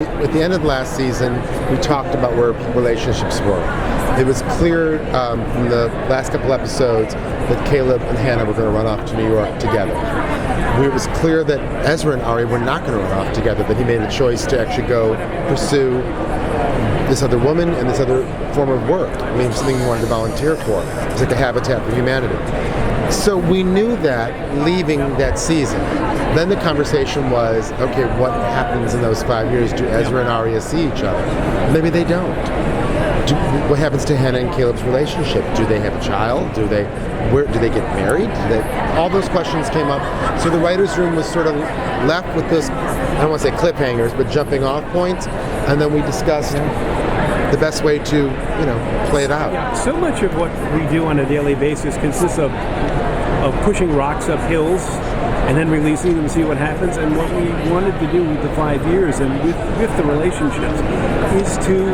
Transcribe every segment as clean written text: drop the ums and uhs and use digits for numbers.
At the end of last season, we talked about where relationships were. It was clear from the last couple episodes that Caleb and Hannah were going to run off to New York together. It was clear that Ezra and Ari were not going to run off together, that he made a choice to actually go pursue this other woman and this other form of work. I mean, something he wanted to volunteer for. It's like a Habitat for Humanity. So we knew that leaving that season. Then the conversation was, okay, what happens in those 5 years? Do Ezra and Arya see each other? Maybe they don't. What happens to Hannah and Caleb's relationship? Do they have a child? Do they get married? All those questions came up. So the writer's room was sort of left with this, I don't want to say cliffhangers, but jumping off points. And then we discussed the best way to, play it out. Yeah, so much of what we do on a daily basis consists of pushing rocks up hills and then releasing them to see what happens. And what we wanted to do with the 5 years and with the relationships is to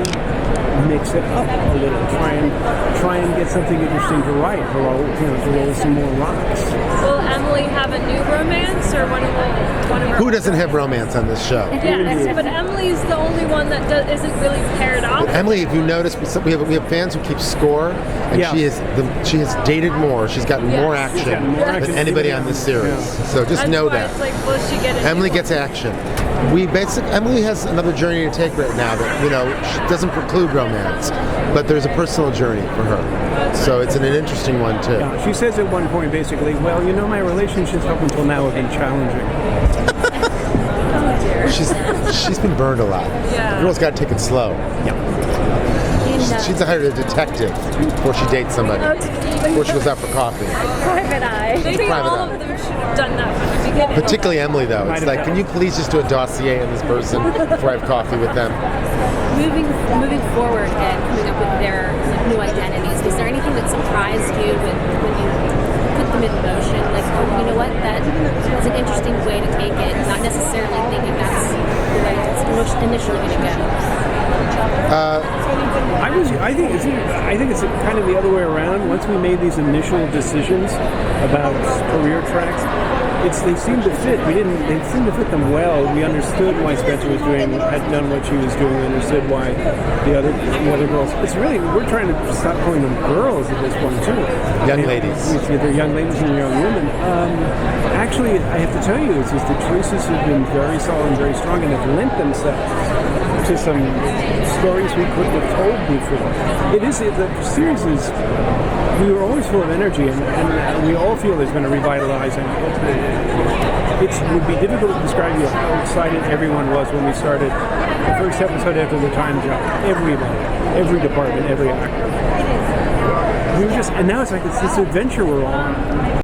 mix it up a little, try and get something interesting to write, to roll some more rocks. Will Emily have a new romance, or one of her? Who doesn't have romance on this show? Yes, but Emily's the only one that isn't really paired off. Emily, if you notice, we have fans who keep score, and she has dated more. She's gotten more action than anybody on this series. Yeah. So just know that. It's like, will she get Emily gets action. Emily has another journey to take right now that she doesn't preclude romance, but there's a personal journey for her. So it's an interesting one too. Yeah, she says at one point basically, my relationships up until now have been challenging. She's been burned a lot. Yeah. The girl's got to take it slow. Yeah. She's hired a detective before she dates somebody. Before she goes out for coffee. Private eye. Maybe all of them should have done that from the beginning. Particularly Emily, though. It's like, can you please just do a dossier on this person before I have coffee with them? Moving forward and coming up with their new identities, was there anything that surprised you when you put them in motion? Like, you know what, that was an interesting way to take it, not necessarily thinking that's the way it's initially going to go. I think it's kind of the other way around. Once we made these initial decisions about career tracks, they seemed to fit. They seemed to fit them well. We understood why Spencer had done what she was doing. We understood why the other girls. It's really, we're trying to stop calling them girls at this point too. Young ladies. They're young ladies and young women. Actually, I have to tell you, it's just the choices have been very solid and very strong, and have lent themselves to some stories we couldn't have told before. The series is, we were always full of energy, and we all feel it's going to revitalize, and it would be difficult to describe you how excited everyone was when we started the first episode after the time jump. Everybody, every department, every actor. And now it's like it's this adventure we're on.